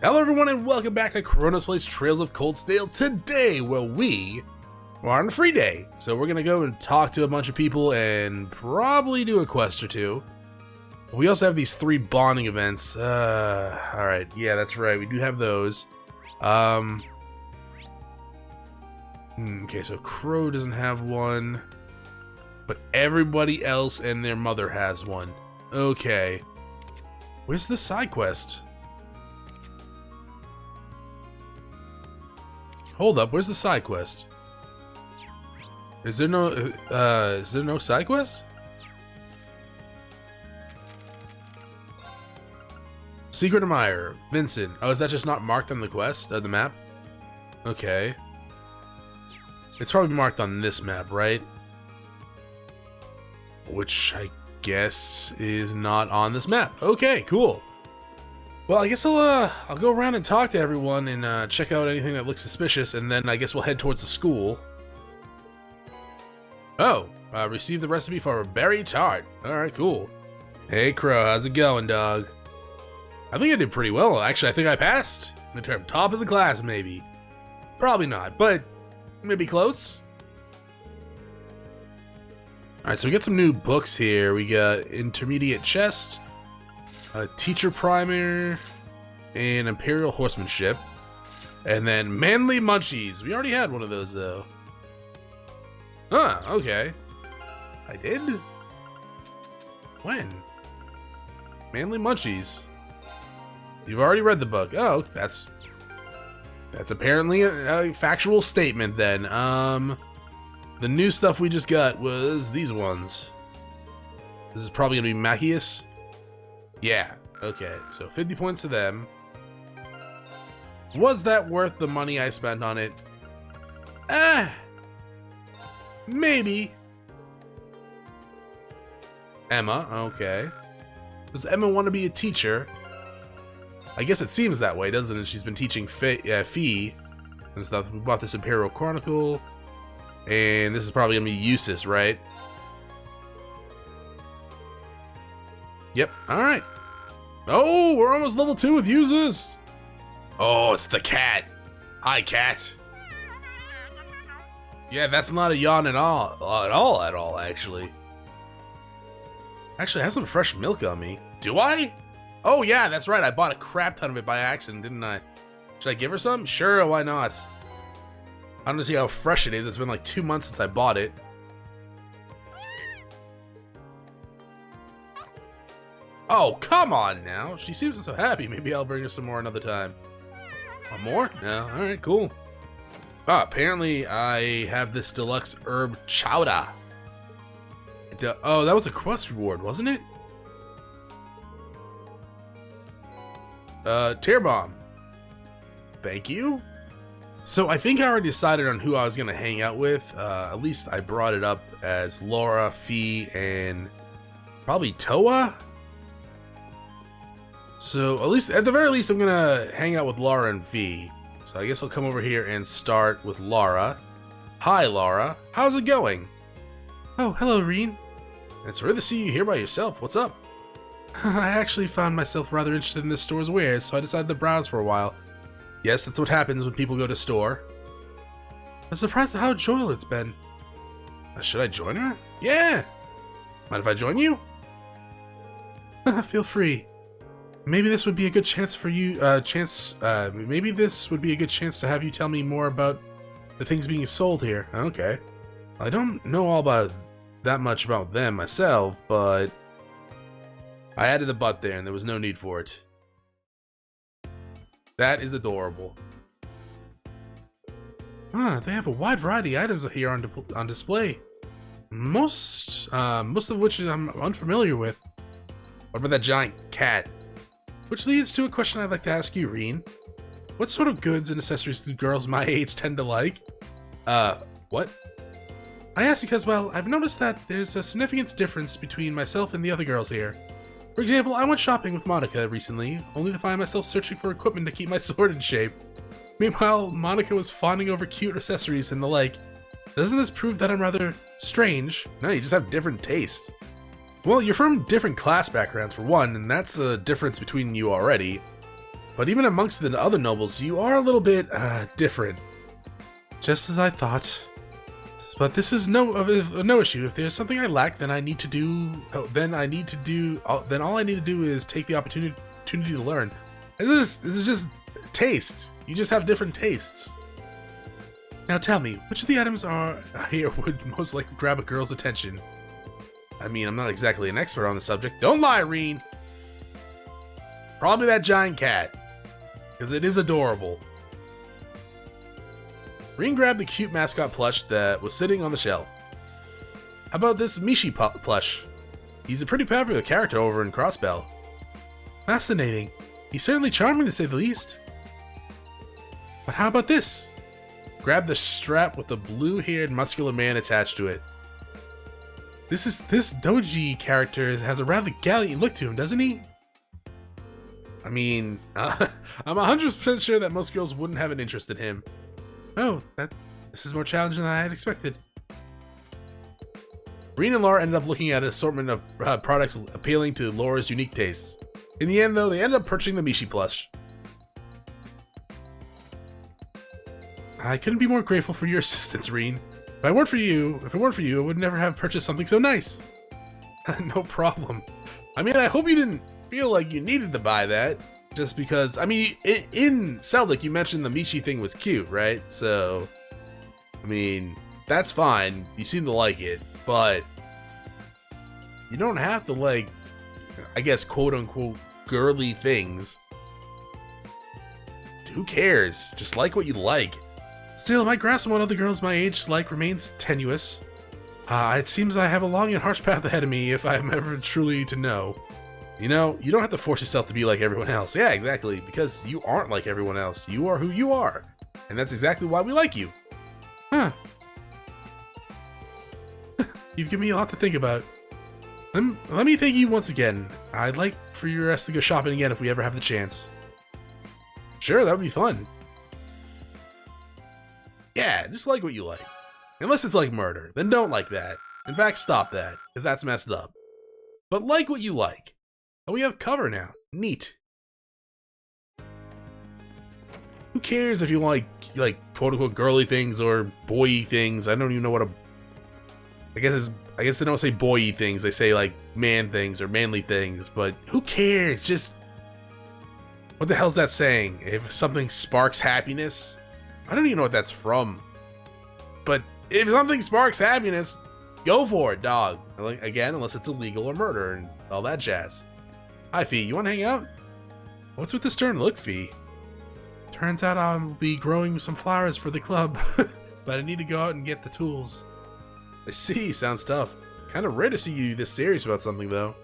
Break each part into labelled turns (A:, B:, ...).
A: Hello everyone and welcome back to Chronos Plays Trails of Cold Steel. Today, we are on a free day. So we're gonna go and talk to a bunch of people and probably do a quest or two. We also have these 3 bonding events. Alright, yeah, that's right, we do have those. Okay, so Crow doesn't have one, but everybody else and their mother has one. Okay. Where's the side quest? Hold up, where's the side quest? Is there no side quest? Secret admirer, Vincent. Oh, is that just not marked on the quest, the map? Okay. It's probably marked on this map, right? Which I guess is not on this map. Okay, cool. Well, I guess I'll go around and talk to everyone and check out anything that looks suspicious, and then I guess we'll head towards the school. Oh, received the recipe for a berry tart. Alright, cool. Hey Crow, how's it going, dog? I think I did pretty well. Actually, I think I passed. Midterm, top of the class, maybe. Probably not, but maybe close. Alright, so we got some new books here. We got Intermediate Chest, a Teacher Primer, and Imperial Horsemanship, and then Manly Munchies. We already had one of those, though. Huh, okay. I did? When? Manly Munchies. You've already read the book. Oh, that's apparently a factual statement, then. The new stuff we just got was these ones. This is probably gonna be Machias. Yeah, okay, so 50 points to them. Was that worth the money I spent on it? Maybe. Emma, okay. Does Emma want to be a teacher? I guess it seems that way, doesn't it? She's been teaching Fee and stuff. We bought this Imperial Chronicle, and this is probably gonna be Eustace, right? Yep, alright. Oh, we're almost level 2 with users. Oh, it's the cat. Hi, cat. Yeah, that's not a yawn at all, actually. Actually, I have some fresh milk on me. Do I? Oh, yeah, that's right. I bought a crap ton of it by accident, didn't I? Should I give her some? Sure, why not? I don't see how fresh it is. It's been like 2 months since I bought it. Oh, come on now. She seems so happy. Maybe I'll bring her some more another time. Want more? No? Alright, cool. Ah, apparently I have this deluxe herb chowder. Oh, that was a quest reward, wasn't it? Tear bomb. Thank you. So I think I already decided on who I was going to hang out with. At least I brought it up as Laura, Fee, and probably Toa. So at the very least, I'm gonna hang out with Laura and V. So I guess I'll come over here and start with Laura. Hi, Laura. How's it going? Oh, hello, Reen. It's rare to see you here by yourself. What's up? I actually found myself rather interested in this store's wares, so I decided to browse for a while. Yes, that's what happens when people go to store. I'm surprised at how joyful it's been. Should I join her? Yeah. Mind if I join you? Feel free. Maybe this would be a good chance for you, maybe this would be a good chance to have you tell me more about the things being sold here. Okay. I don't know all about that much about them myself, but I added the but there and there was no need for it. That is adorable. They have a wide variety of items here on display. Most of which I'm unfamiliar with. What about that giant cat? Which leads to a question I'd like to ask you, Reen. What sort of goods and accessories do girls my age tend to like? What? I ask because, well, I've noticed that there's a significant difference between myself and the other girls here. For example, I went shopping with Monica recently, only to find myself searching for equipment to keep my sword in shape. Meanwhile, Monica was fawning over cute accessories and the like. Doesn't this prove that I'm rather strange? No, you just have different tastes. Well, you're from different class backgrounds for one, and that's a difference between you already. But even amongst the other nobles, you are a little bit, different. Just as I thought. But this is no issue. If there's something I lack, then I need to do. Then all I need to do is take the opportunity to learn. This is just taste. You just have different tastes. Now tell me, which of the items are here would most likely grab a girl's attention? I mean, I'm not exactly an expert on the subject. Don't lie, Reen. Probably that giant cat, because it is adorable. Reen grabbed the cute mascot plush that was sitting on the shelf. How about this Mishi plush? He's a pretty popular character over in Crossbell. Fascinating. He's certainly charming to say the least. But how about this? Grab the strap with the blue-haired muscular man attached to it. This Doji character has a rather gallant look to him, doesn't he? I mean, I'm 100% sure that most girls wouldn't have an interest in him. Oh, this is more challenging than I had expected. Reen and Laura ended up looking at an assortment of products appealing to Laura's unique tastes. In the end, though, they ended up purchasing the Mishi plush. I couldn't be more grateful for your assistance, Reen. If it weren't for you, I would never have purchased something so nice. No problem. I mean, I hope you didn't feel like you needed to buy that. Just because, I mean, in Celtic, you mentioned the Michi thing was cute, right? So, I mean, that's fine. You seem to like it, but you don't have to like, I guess, quote unquote, girly things. Who cares? Just like what you like. Still, my grasp on what other girls my age like remains tenuous. It seems I have a long and harsh path ahead of me if I am ever truly to know. You know, you don't have to force yourself to be like everyone else. Yeah, exactly, because you aren't like everyone else. You are who you are, and that's exactly why we like you. Huh. You've given me a lot to think about. Let me thank you once again. I'd like for your rest to go shopping again if we ever have the chance. Sure, that would be fun. Yeah, just like what you like. Unless it's like murder, then don't like that. In fact, stop that, because that's messed up. But like what you like. Oh, we have cover now. Neat. Who cares if you like quote-unquote girly things or boy-y things? I don't even know what I guess they don't say boy-y things. They say like man things or manly things. But who cares? Just what the hell's that saying? If something sparks happiness, I don't even know what that's from. But if something sparks happiness, go for it, dog. Again, unless it's illegal or murder and all that jazz. Hi, Fee. You want to hang out? What's with the stern look, Fee? Turns out I'll be growing some flowers for the club, but I need to go out and get the tools. I see. Sounds tough. Kind of rare to see you this serious about something, though.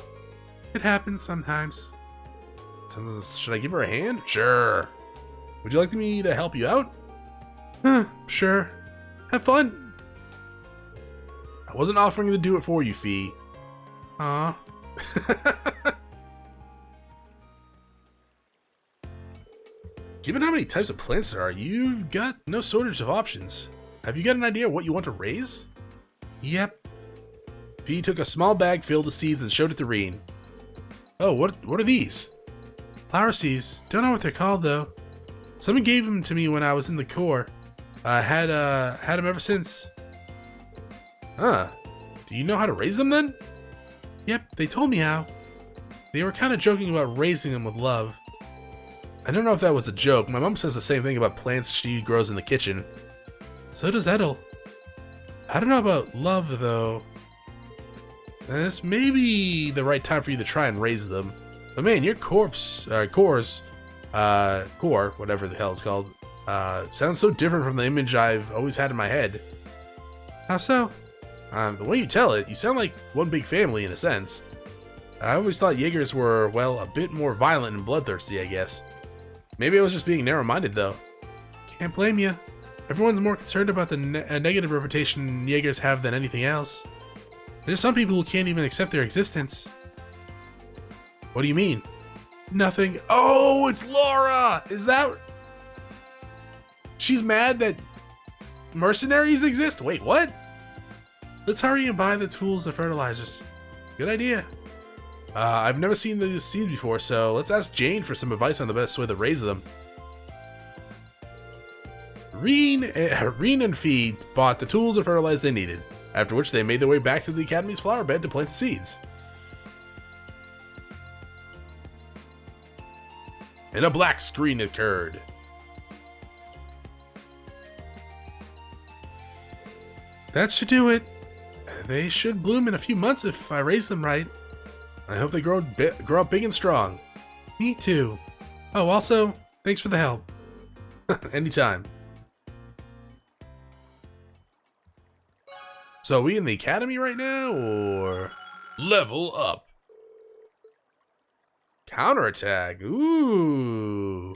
A: It happens sometimes. Should I give her a hand? Sure. Would you like me to help you out? Sure. Have fun. I wasn't offering to do it for you, Fee. Aw. Given how many types of plants there are, you've got no shortage of options. Have you got an idea of what you want to raise? Yep. P took a small bag filled with seeds and showed it to Reen. Oh, what are these? Flower seeds. Don't know what they're called though. Someone gave them to me when I was in the Corps. I had them ever since. Huh. Do you know how to raise them then? Yep, they told me how. They were kind of joking about raising them with love. I don't know if that was a joke. My mom says the same thing about plants she grows in the kitchen. So does Edel. I don't know about love, though. This may be the right time for you to try and raise them. But man, your core, whatever the hell it's called, sounds so different from the image I've always had in my head. How so? The way you tell it, you sound like one big family in a sense. I always thought Jaegers were, well, a bit more violent and bloodthirsty, I guess. Maybe I was just being narrow-minded, though. Can't blame you. Everyone's more concerned about the negative reputation Jaegers have than anything else. There's some people who can't even accept their existence. What do you mean? Nothing. Oh, it's Laura! Is that... She's mad that mercenaries exist? Wait, what? Let's hurry and buy the tools and fertilizers. Good idea. I've never seen these seeds before, so let's ask Jane for some advice on the best way to raise them. Reen and Fee bought the tools and fertilizer they needed, after which they made their way back to the Academy's flower bed to plant the seeds. And a black screen occurred. That should do it. They should bloom in a few months if I raise them right. I hope they grow up big and strong. Me too. Oh, also, thanks for the help. Anytime. So are we in the academy right now, or? Level up. Counterattack. Ooh.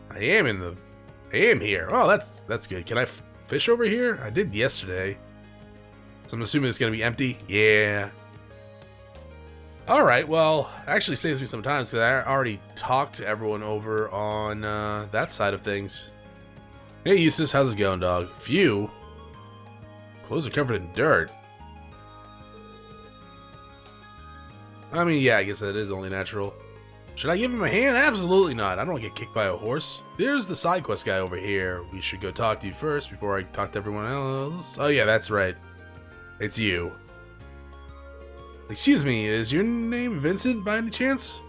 A: I am here. Oh, that's good. Can I fish over here? I did yesterday. So I'm assuming it's gonna be empty. Yeah. Alright, well, actually saves me some time because I already talked to everyone over on that side of things. Hey Eustace, how's it going, dog? Phew. Clothes are covered in dirt. I mean, yeah, I guess that is only natural. Should I give him a hand? Absolutely not. I don't want to get kicked by a horse. There's the side quest guy over here. We should go talk to you first before I talk to everyone else. Oh yeah, that's right. It's you. Excuse me, is your name Vincent by any chance?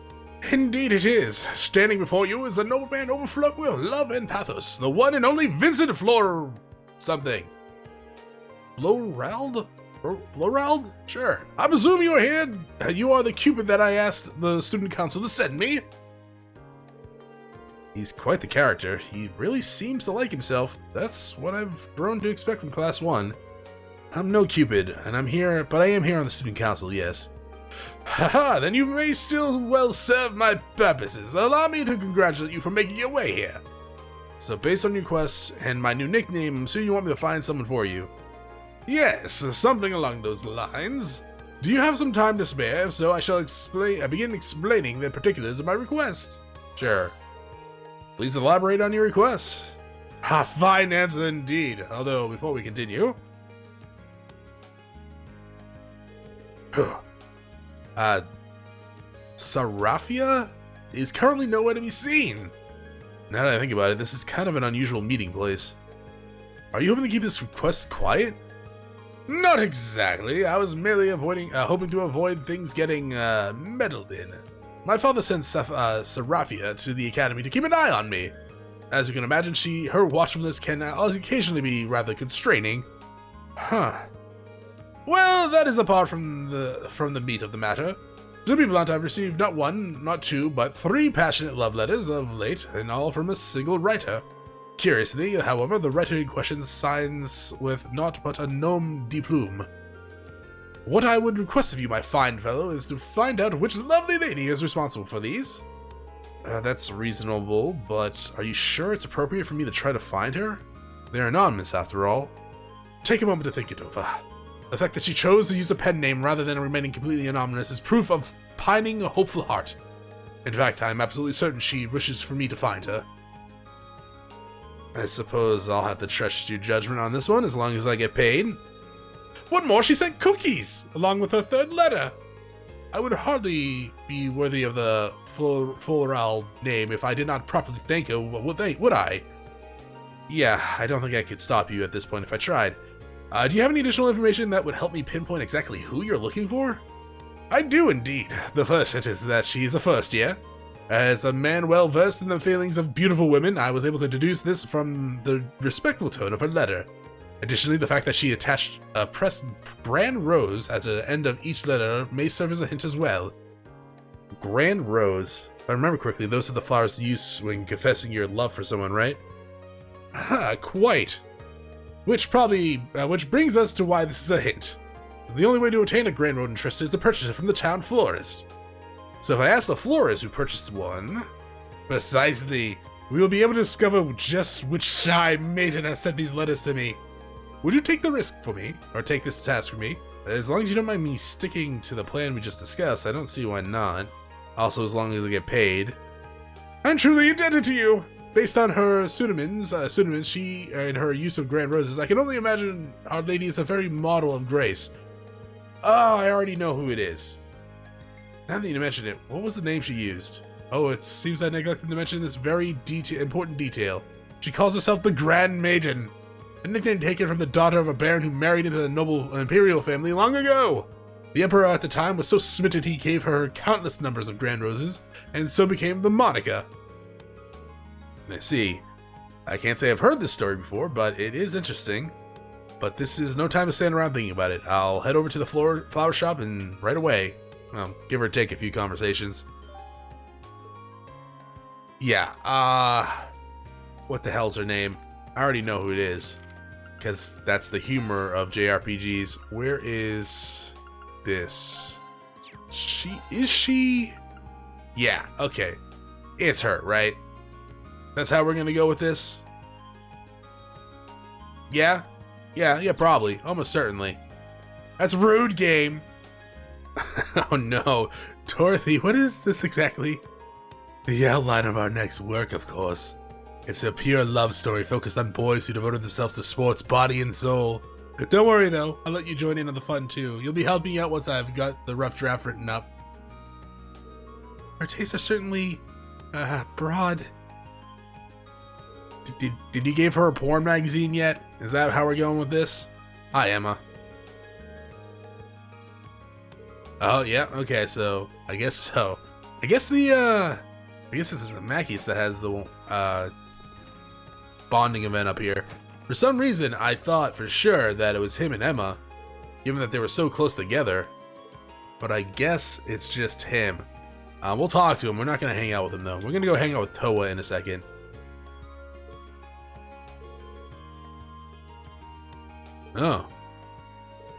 A: Indeed it is. Standing before you is a nobleman overflowing with love and pathos. The one and only Vincent something. Florald? Sure. I presume you are here. You are the Cupid that I asked the student council to send me. He's quite the character. He really seems to like himself. That's what I've grown to expect from Class 1. I'm no Cupid, and I'm here, but I am here on the student council, yes. Haha, then you may still well serve my purposes. Allow me to congratulate you for making your way here. So based on your quest and my new nickname, I'm sure you want me to find someone for you. Yes, something along those lines. Do you have some time to spare? If so, I shall begin explaining the particulars of my request. Sure. Please elaborate on your request. A fine answer indeed. Although, before we continue... Sarafia is currently nowhere to be seen. Now that I think about it, this is kind of an unusual meeting place. Are you hoping to keep this request quiet? Not exactly. I was merely hoping to avoid things getting meddled in. My father sent Sarafia to the academy to keep an eye on me. As you can imagine, her watchfulness can occasionally be rather constraining. Huh. Well, that is apart from the meat of the matter. To be blunt, I've received not one, not two, but 3 passionate love letters of late, and all from a single writer. Curiously, however, the writer in question signs with naught but a nom de plume. What I would request of you, my fine fellow, is to find out which lovely lady is responsible for these. That's reasonable, but are you sure it's appropriate for me to try to find her? They're anonymous, after all. Take a moment to think it over. The fact that she chose to use a pen name rather than remaining completely anonymous is proof of pining a hopeful heart. In fact, I am absolutely certain she wishes for me to find her. I suppose I'll have to trust your judgment on this one as long as I get paid. What more? She sent cookies along with her 3rd letter. I would hardly be worthy of the Floral name if I did not properly thank her, would I? Yeah, I don't think I could stop you at this point if I tried. Do you have any additional information that would help me pinpoint exactly who you're looking for? I do indeed. The first hint is that she is a first year. As a man well versed in the feelings of beautiful women, I was able to deduce this from the respectful tone of her letter. Additionally, the fact that she attached a pressed grand rose at the end of each letter may serve as a hint as well. Grand rose. If I remember correctly, those are the flowers used when confessing your love for someone, right? Ah, quite. Which brings us to why this is a hint. The only way to obtain a grand rose interest is to purchase it from the town florist. So if I ask the florist who purchased one, precisely, we will be able to discover just which shy maiden has sent these letters to me. Would you take the risk for me, or take this task for me? As long as you don't mind me sticking to the plan we just discussed, I don't see why not. Also, as long as I get paid. I'm truly indebted to you! Based on her pseudonyms, she and her use of grand roses, I can only imagine Our Lady is a very model of grace. Oh, I already know who it is. Now that you mention it, what was the name she used? Oh, it seems I neglected to mention this very important detail. She calls herself the Grand Maiden, a nickname taken from the daughter of a baron who married into the noble imperial family long ago. The emperor at the time was so smitten he gave her countless numbers of grand roses, and so became the Monica. I see. I can't say I've heard this story before, but it is interesting. But this is no time to stand around thinking about it. I'll head over to the flower shop and right away. Well, give or take a few conversations. Yeah, what the hell's her name? I already know who it is, because that's the humor of JRPGs. Where is this? Is she? Yeah, okay. It's her, right? That's how we're gonna go with this? Yeah, probably. Almost certainly. That's rude, game. Oh no. Dorothy, what is this exactly? The outline of our next work, of course. It's a pure love story focused on boys who devoted themselves to sports, body and soul. Don't worry though, I'll let you join in on the fun too. You'll be helping out once I've got the rough draft written up. Our tastes are certainly, broad. Did you give her a porn magazine yet? Is that how we're going with this? Hi, Emma. Oh, yeah, okay, so, I guess so. I guess this is the Mackey's that has the, bonding event up here. For some reason, I thought for sure that it was him and Emma, given that they were so close together. But I guess it's just him. We'll talk to him. We're not going to hang out with him, though. We're going to go hang out with Toa in a second. Oh.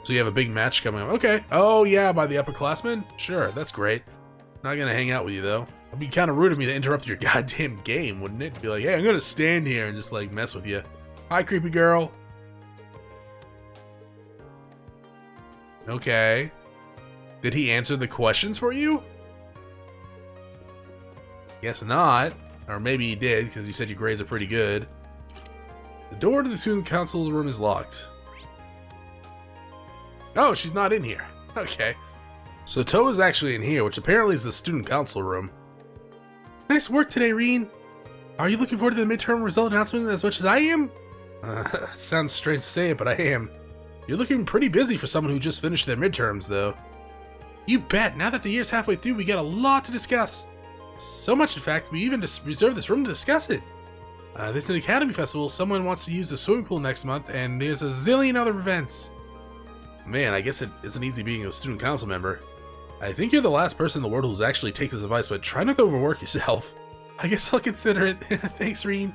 A: So you have a big match coming up. Okay. Oh, yeah, by the upperclassmen? Sure, that's great. Not going to hang out with you, though. It'd be kind of rude of me to interrupt your goddamn game, wouldn't it? Be like, hey, I'm going to stand here and just, like, mess with you. Hi, creepy girl. Okay. Did he answer the questions for you? Guess not. Or maybe he did, because you said your grades are pretty good. The door to the student council room is locked. Oh, she's not in here. Okay. So Toa's actually in here, which apparently is the student council room. Nice work today, Reen. Are you looking forward to the midterm result announcement as much as I am? Sounds strange to say it, but I am. You're looking pretty busy for someone who just finished their midterms, though. You bet. Now that the year's halfway through, we got a lot to discuss. So much, in fact, we even reserved this room to discuss it. There's an academy festival, someone wants to use the swimming pool next month, and there's a zillion other events. Man, I guess it isn't easy being a student council member. I think you're the last person in the world who's actually takes this advice, but try not to overwork yourself. I guess I'll consider it. Thanks, Reen.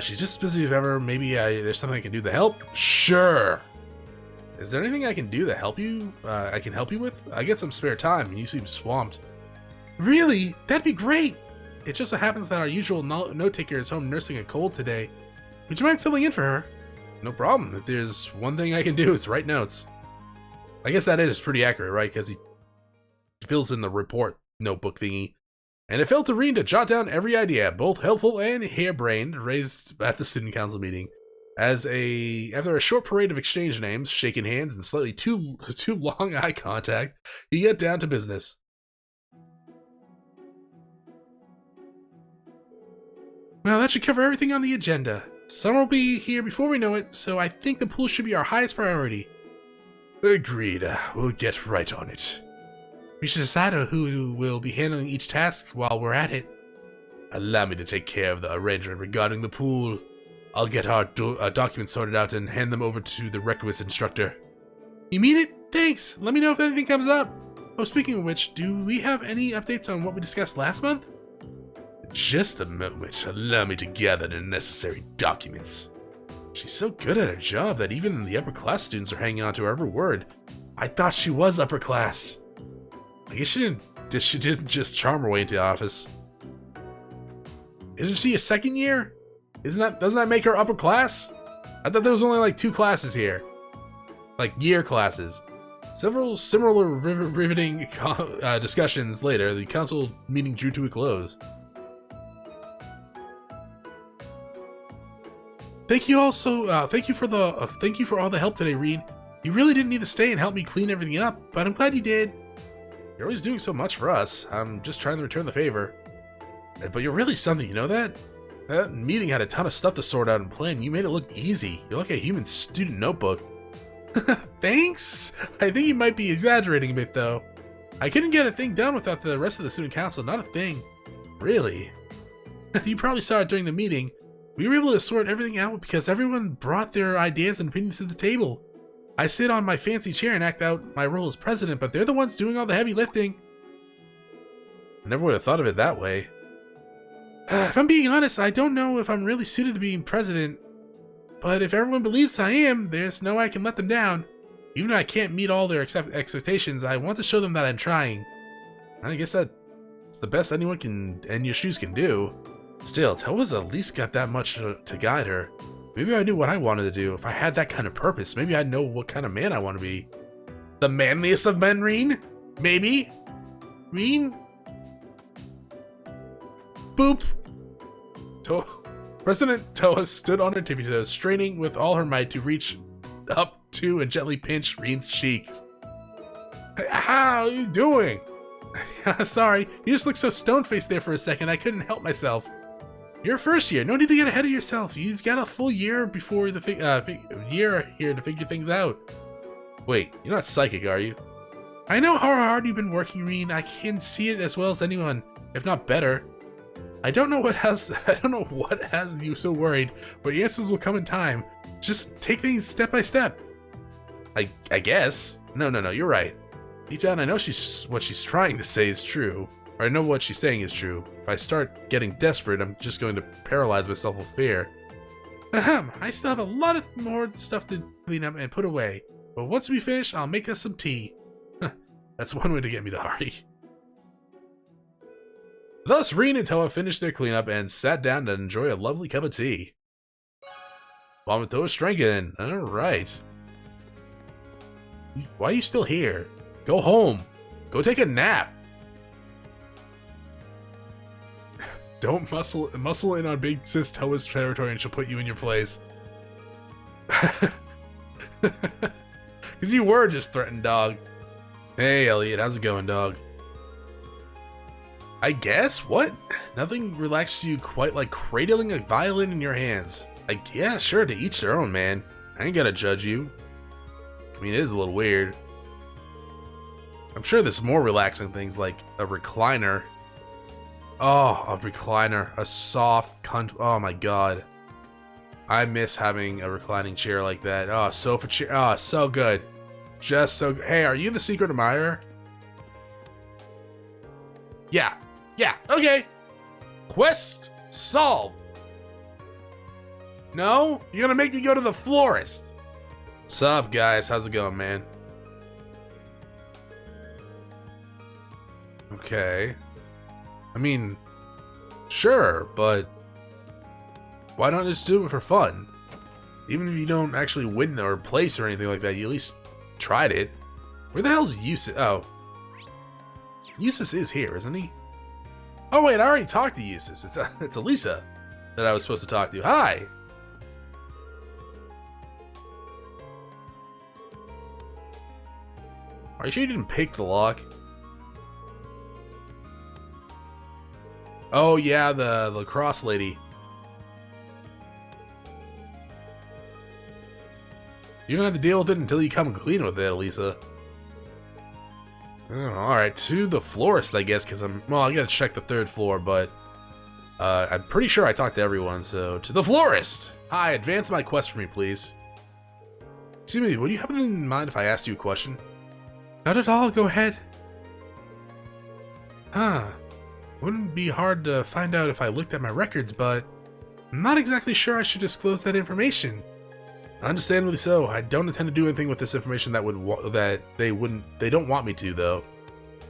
A: She's just as busy as ever. Maybe there's something I can do to help? Sure. Is there anything I can do to help you? I can help you with? I get some spare time, and you seem swamped. Really? That'd be great! It just so happens that our usual note-taker is home nursing a cold today. Would you mind filling in for her? No problem. If there's one thing I can do, it's write notes. I guess that is pretty accurate, right? Because he fills in the report notebook thingy. And it fell to Reen to jot down every idea, both helpful and harebrained, raised at the student council meeting. After a short parade of exchange names, shaking hands, and slightly too long eye contact, he got down to business. Well, that should cover everything on the agenda. Summer will be here before we know it, so I think the pool should be our highest priority. Agreed. We'll get right on it. We should decide who will be handling each task while we're at it. Allow me to take care of the arrangement regarding the pool. I'll get our documents sorted out and hand them over to the requisite instructor. You mean it? Thanks! Let me know if anything comes up. Oh, speaking of which, do we have any updates on what we discussed last month? Just a moment. Allow me to gather the necessary documents. She's so good at her job that even the upper class students are hanging on to her every word. I thought she was upper class. I guess she didn't just charm her way into the office. Isn't she a second year? Doesn't that make her upper class? I thought there was only like 2 classes here. Like year classes. Several similar riveting discussions later, the council meeting drew to a close. Thank you for all the help today, Reed. You really didn't need to stay and help me clean everything up, but I'm glad you did. You're always doing so much for us. I'm just trying to return the favor. But you're really something, you know that? That meeting had a ton of stuff to sort out and plan. You made it look easy. You're like a human student notebook. Thanks? I think you might be exaggerating a bit, though. I couldn't get a thing done without the rest of the student council, not a thing. Really? You probably saw it during the meeting. We were able to sort everything out because everyone brought their ideas and opinions to the table. I sit on my fancy chair and act out my role as president, but they're the ones doing all the heavy lifting. I never would have thought of it that way. If I'm being honest, I don't know if I'm really suited to being president, but if everyone believes I am, there's no way I can let them down. Even though I can't meet all their expectations, I want to show them that I'm trying. I guess that's the best anyone in your shoes can do. Still, Toa's at least got that much to guide her. Maybe I knew what I wanted to do. If I had that kind of purpose, maybe I'd know what kind of man I want to be. The manliest of men, Reen? Maybe? Reen? Boop! President Toa stood on her tippy toes, straining with all her might to reach up to and gently pinch Reen's cheeks. Hey, how are you doing? Sorry, you just looked so stone-faced there for a second, I couldn't help myself. Your first year, no need to get ahead of yourself. You've got a full year before the year here to figure things out. Wait, you're not psychic, are you? I know how hard you've been working, Reen. I can see it as well as anyone, if not better. I don't know what has you so worried, but your answers will come in time. Just take things step by step. I guess. No, you're right. Deep down, I know what she's trying to say is true. Or I know what she's saying is true. If I start getting desperate, I'm just going to paralyze myself with fear. Ahem, I still have a lot of more stuff to clean up and put away. But once we finish, I'll make us some tea. That's one way to get me to hurry. Thus, Reen and Toa finished their cleanup and sat down to enjoy a lovely cup of tea. Mom and Toa strengthened. Alright. Why are you still here? Go home. Go take a nap. Don't muscle in on big sis Toa's territory and she'll put you in your place. Because you were just threatened, dog. Hey, Elliot, how's it going, dog? I guess? What? Nothing relaxes you quite like cradling a violin in your hands. Yeah, sure, to each their own, man. I ain't gonna judge you. I mean, it is a little weird. I'm sure there's more relaxing things like a recliner. Oh, a recliner. A soft cunt. Oh my god. I miss having a reclining chair like that. Oh, sofa chair. Oh, so good. Just so good. Hey, are you the secret admirer? Yeah. Yeah, okay. Quest solved. No? You're gonna make me go to the florist. Sup, guys? How's it going, man? Okay. I mean, sure, but why not just do it for fun? Even if you don't actually win or place or anything like that, you at least tried it. Where the hell's Eustace? Oh. Eustace is here, isn't he? Oh wait, I already talked to Eustace. It's Elisa that I was supposed to talk to. Hi! Are you sure you didn't pick the lock? Oh yeah, the lacrosse lady. You're gonna have to deal with it until you come clean with it, Elisa. Oh, alright, to the florist, I guess, because I gotta check the third floor, but I'm pretty sure I talked to everyone, so to the florist! Hi, advance my quest for me, please. Excuse me, would you happen in mind if I asked you a question? Not at all, go ahead. Huh. Wouldn't be hard to find out if I looked at my records, but I'm not exactly sure I should disclose that information. Understandably so. I don't intend to do anything with this information that they don't want me to, though.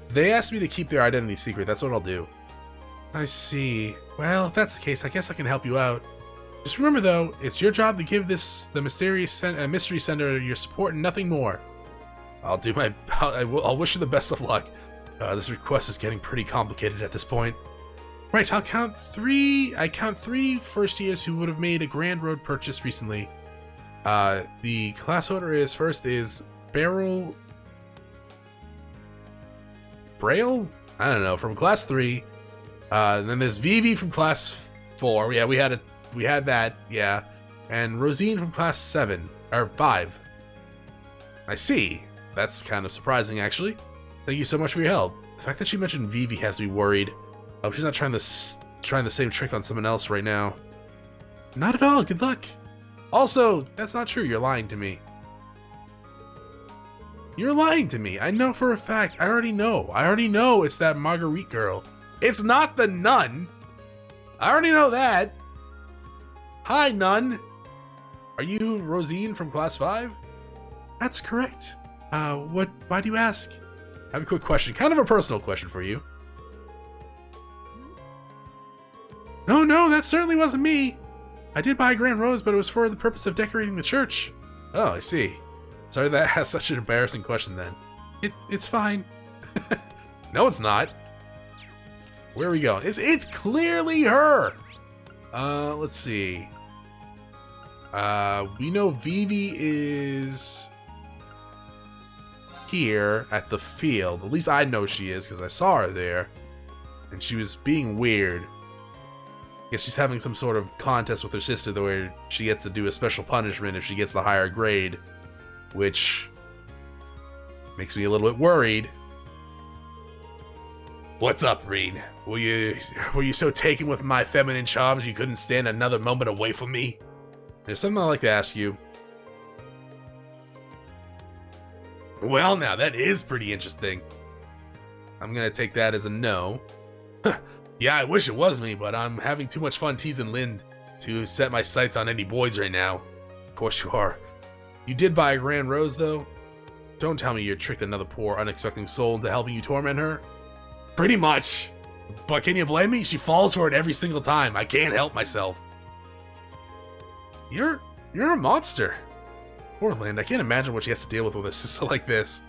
A: If they ask me to keep their identity secret, that's what I'll do. I see. Well, if that's the case, I guess I can help you out. Just remember, though, it's your job to give the mysterious mystery sender your support and nothing more. I'll do my. I'll wish you the best of luck. This request is getting pretty complicated at this point. Right, I'll count three. I count 3 first years who would have made a grand road purchase recently. The class order is first is Braille? I don't know, from class 3. Then there's Vivi from class 4. Yeah, we had that, yeah. And Rosine from class 7 or 5. I see. That's kind of surprising, actually. Thank you so much for your help. The fact that she mentioned Vivi has me worried. I hope she's not trying the same trick on someone else right now. Not at all. Good luck. Also, that's not true. You're lying to me. You're lying to me. I know for a fact. I already know. It's that Marguerite girl. It's not the nun. I already know that. Hi, nun. Are you Rosine from class 5? That's correct. Why do you ask? I have a quick question. Kind of a personal question for you. No, that certainly wasn't me. I did buy a grand rose, but it was for the purpose of decorating the church. Oh, I see. Sorry that has such an embarrassing question then. It's fine. No, it's not. Where are we going? It's clearly her. Let's see. We know Vivi is here at the field. At least I know she is because I saw her there. And she was being weird. I guess she's having some sort of contest with her sister where she gets to do a special punishment if she gets the higher grade. Which makes me a little bit worried. What's up, Reen? Were you so taken with my feminine charms you couldn't stand another moment away from me? There's something I'd like to ask you. Well, now that is pretty interesting. I'm gonna take that as a no. Yeah, I wish it was me, but I'm having too much fun teasing Lynn to set my sights on any boys right now. Of course you are. You did buy a grand rose, though? Don't tell me you tricked another poor, unexpecting soul into helping you torment her? Pretty much. But can you blame me? She falls for it every single time. I can't help myself. You're a monster. Poor Lynn, I can't imagine what she has to deal with a sister like this.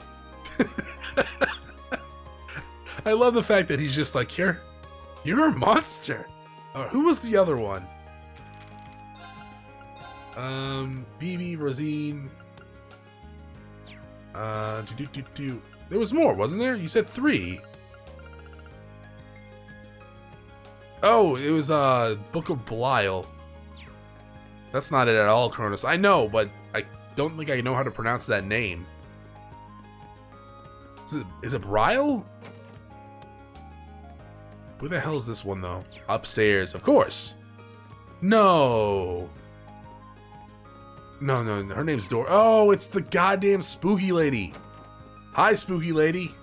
A: I love the fact that he's just like, you're a monster. Who was the other one? Vivi, Rosine. There was more, wasn't there? You said 3. Oh, it was Book of Belial. That's not it at all, Chronos. I know, but I don't think I know how to pronounce that name. Is it Brile? Where the hell is this one, though? Upstairs, of course. No. No, her name's Dor. Oh, it's the goddamn spooky lady. Hi, spooky lady.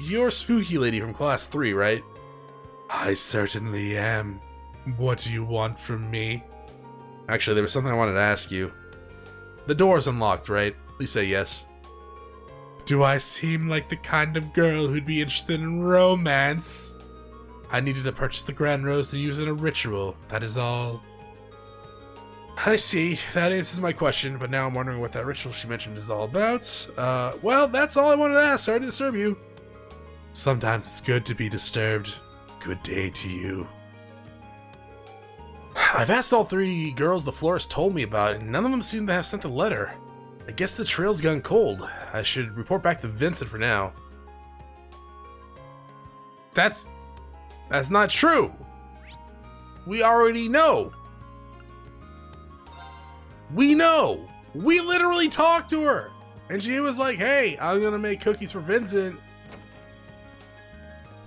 A: You're spooky lady from class 3, right? I certainly am. What do you want from me? Actually, there was something I wanted to ask you. The door's unlocked, right? Please say yes. Do I seem like the kind of girl who'd be interested in romance? I needed to purchase the grand rose to use in a ritual, that is all. I see, that answers my question, but now I'm wondering what that ritual she mentioned is all about. Well, that's all I wanted to ask, sorry to disturb you. Sometimes it's good to be disturbed. Good day to you. I've asked all 3 girls the florist told me about, and none of them seem to have sent a letter. I guess the trail's gone cold. I should report back to Vincent for now. That's not true. We already know. We know. We literally talked to her. And she was like, hey, I'm gonna make cookies for Vincent.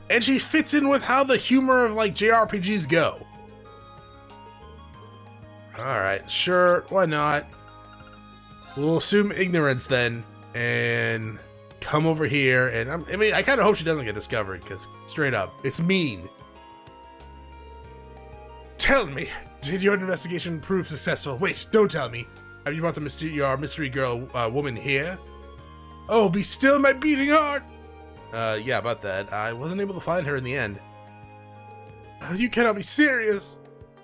A: And she fits in with how the humor of like JRPGs go. Alright, sure, why not? We'll assume ignorance then, and come over here, and I mean, I kind of hope she doesn't get discovered, because straight up, it's mean. Tell me, did your investigation prove successful? Wait, don't tell me. Have you brought your mystery girl woman here? Oh, be still my beating heart! Yeah, about that. I wasn't able to find her in the end. You cannot be serious!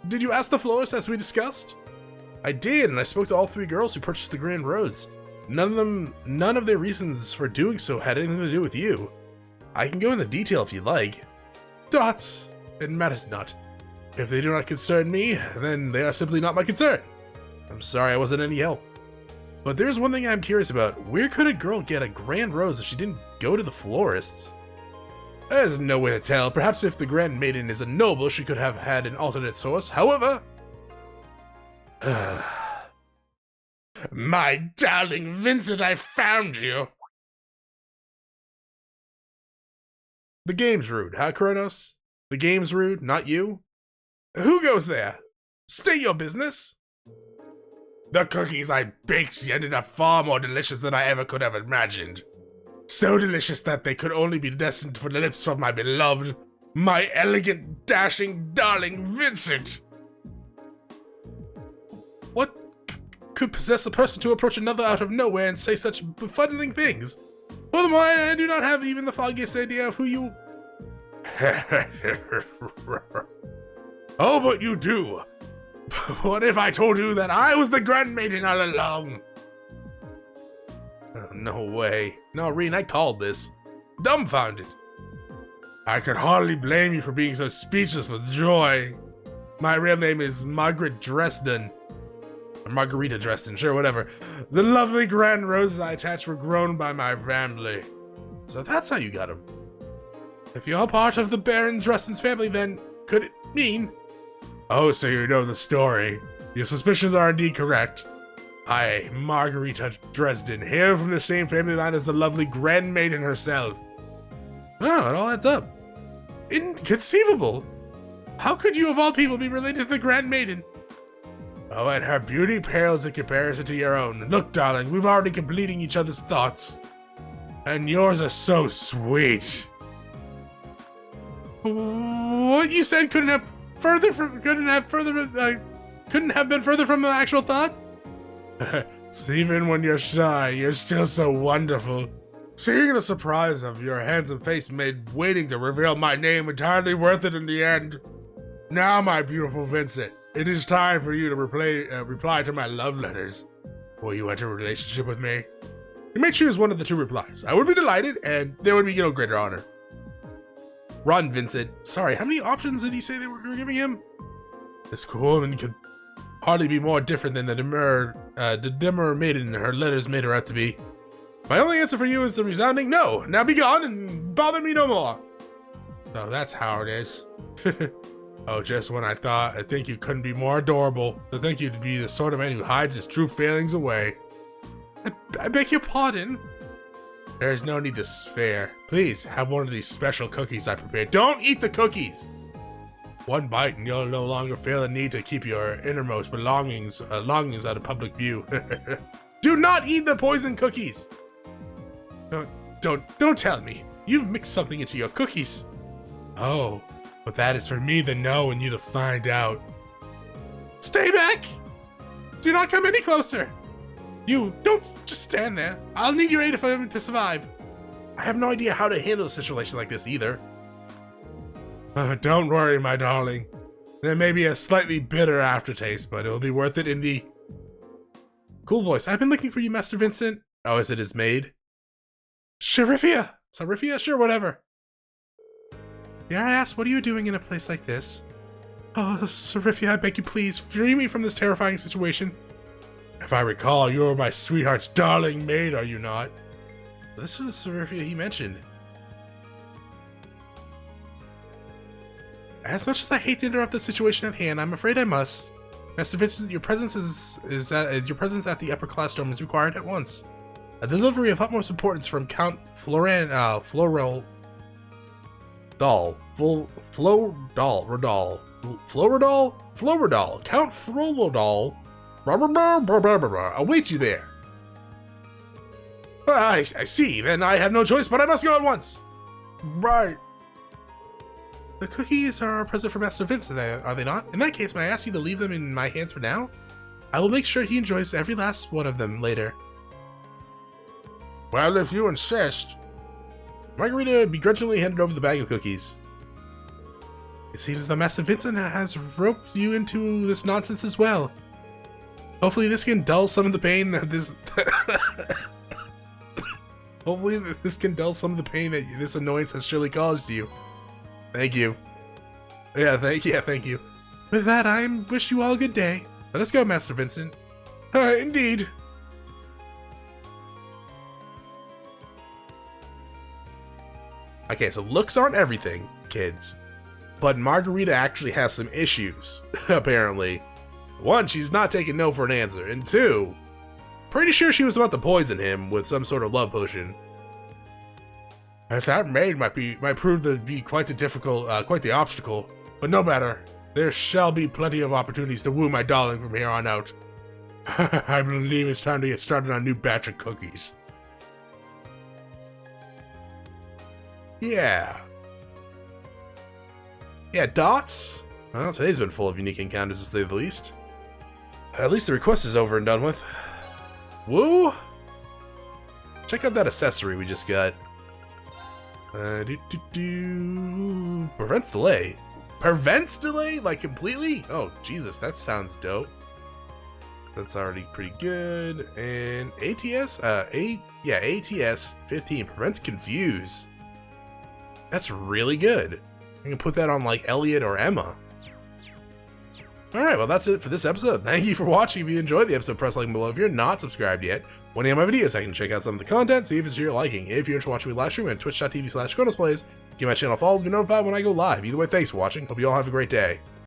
A: Did you ask the florist as we discussed? I did, and I spoke to all 3 girls who purchased the grand rose. None of their reasons for doing so had anything to do with you. I can go into detail if you'd like. Dots! It matters not. If they do not concern me, then they are simply not my concern. I'm sorry I wasn't any help. But there's one thing I'm curious about. Where could a girl get a grand rose if she didn't go to the florist's? There's no way to tell. Perhaps if the Grand Maiden is a noble, she could have had an alternate source. However... My darling Vincent, I found you! The game's rude, huh, Chronos? The game's rude, not you? Who goes there? State your business! The cookies I baked ended up far more delicious than I ever could have imagined. So delicious that they could only be destined for the lips of my beloved, my elegant, dashing, darling Vincent! What could possess a person to approach another out of nowhere and say such befuddling things? Furthermore, I do not have even the foggiest idea of who you... Oh, but you do! What if I told you that I was the Grand Maiden all along? Oh, no way. No, Reen, I called this. Dumbfounded. I could hardly blame you for being so speechless with joy. My real name is Margaret Dresden. Or Margarita Dresden, sure, whatever. The lovely grand roses I attached were grown by my family. So that's how you got them. If you're part of the Baron Dresden's family, then could it mean... Oh, so you know the story. Your suspicions are indeed correct. I, Margarita Dresden, hail from the same family line as the lovely Grand Maiden herself. Oh, it all adds up. Inconceivable! How could you of all people be related to the Grand Maiden? Oh, and her beauty pales in comparison to your own. Look, darling, we've already completing each other's thoughts. And yours are so sweet. What you said couldn't have been further from the actual thought? So even when you're shy, you're still so wonderful. Seeing the surprise of your handsome face made waiting to reveal my name entirely worth it in the end. Now, my beautiful Vincent, it is time for you to reply to my love letters. Will you enter a relationship with me? You may choose one of the two replies. I would be delighted, and there would be no greater honor. Run, Vincent. Sorry, how many options did you say they were giving him? This cool woman could hardly be more different than the demure maiden her letters made her out to be. My only answer for you is the resounding no. Now be gone and bother me no more. So that's how it is. Oh, just when I think you couldn't be more adorable. To think you'd be the sort of man who hides his true failings away. I beg your pardon. There is no need to spare. Please, have one of these special cookies I prepared. Don't eat the cookies! One bite and you'll no longer feel the need to keep your innermost longings out of public view. Do not eat the poison cookies! Don't tell me. You've mixed something into your cookies. Oh, but that is for me to know and you to find out. Stay back! Do not come any closer! You, don't just stand there. I'll need your aid if I'm to survive. I have no idea how to handle a situation like this either. Don't worry, my darling. There may be a slightly bitter aftertaste, but it'll be worth it in the... Cool voice. I've been looking for you, Master Vincent. Oh, is it his maid? Sharifia! Sarifia? Sure, whatever. Dare I ask, what are you doing in a place like this? Oh, Sarifia, I beg you please, free me from this terrifying situation. If I recall, you're my sweetheart's darling maid, are you not? This is the Sarifia he mentioned. As much as I hate to interrupt the situation at hand, I'm afraid I must. Master Vincent, your presence at the upper class dorm is required at once. A delivery of utmost importance from Count Florodal, Count Florodal, awaits you there. I see, then I have no choice, but I must go at once. Right. The cookies are a present for Master Vincent, are they not? In that case, may I ask you to leave them in my hands for now? I will make sure he enjoys every last one of them later. Well, if you insist. Margarita begrudgingly handed over the bag of cookies. It seems that Master Vincent has roped you into this nonsense as well. Hopefully this can dull some of the pain that this... Hopefully this can dull some of the pain that this annoyance has surely caused you. Thank you. Thank you. With that, I wish you all a good day. Let us go, Master Vincent. Indeed. Okay, so looks aren't everything, kids. But Margarita actually has some issues, apparently. One, she's not taking no for an answer. And two, pretty sure she was about to poison him with some sort of love potion. That maid might prove to be quite the obstacle. But no matter, there shall be plenty of opportunities to woo my darling from here on out. I believe it's time to get started on a new batch of cookies. Yeah. Yeah, dots? Well, today's been full of unique encounters to say the least. At least the request is over and done with. Woo! Check out that accessory we just got. Prevents delay. Prevents delay? Like completely? Oh, Jesus, that sounds dope. That's already pretty good. And ATS? ATS 15 prevents confuse. That's really good. I can put that on like Elliot or Emma. Alright, well that's it for this episode. Thank you for watching. If you enjoyed the episode, press like below. If you're not subscribed yet, when you have my videos, I can check out some of the content, see if it's to your liking. If you're interested in watching me live stream at twitch.tv/ChronosPlays, give my channel a follow to be notified when I go live. Either way, thanks for watching. Hope you all have a great day.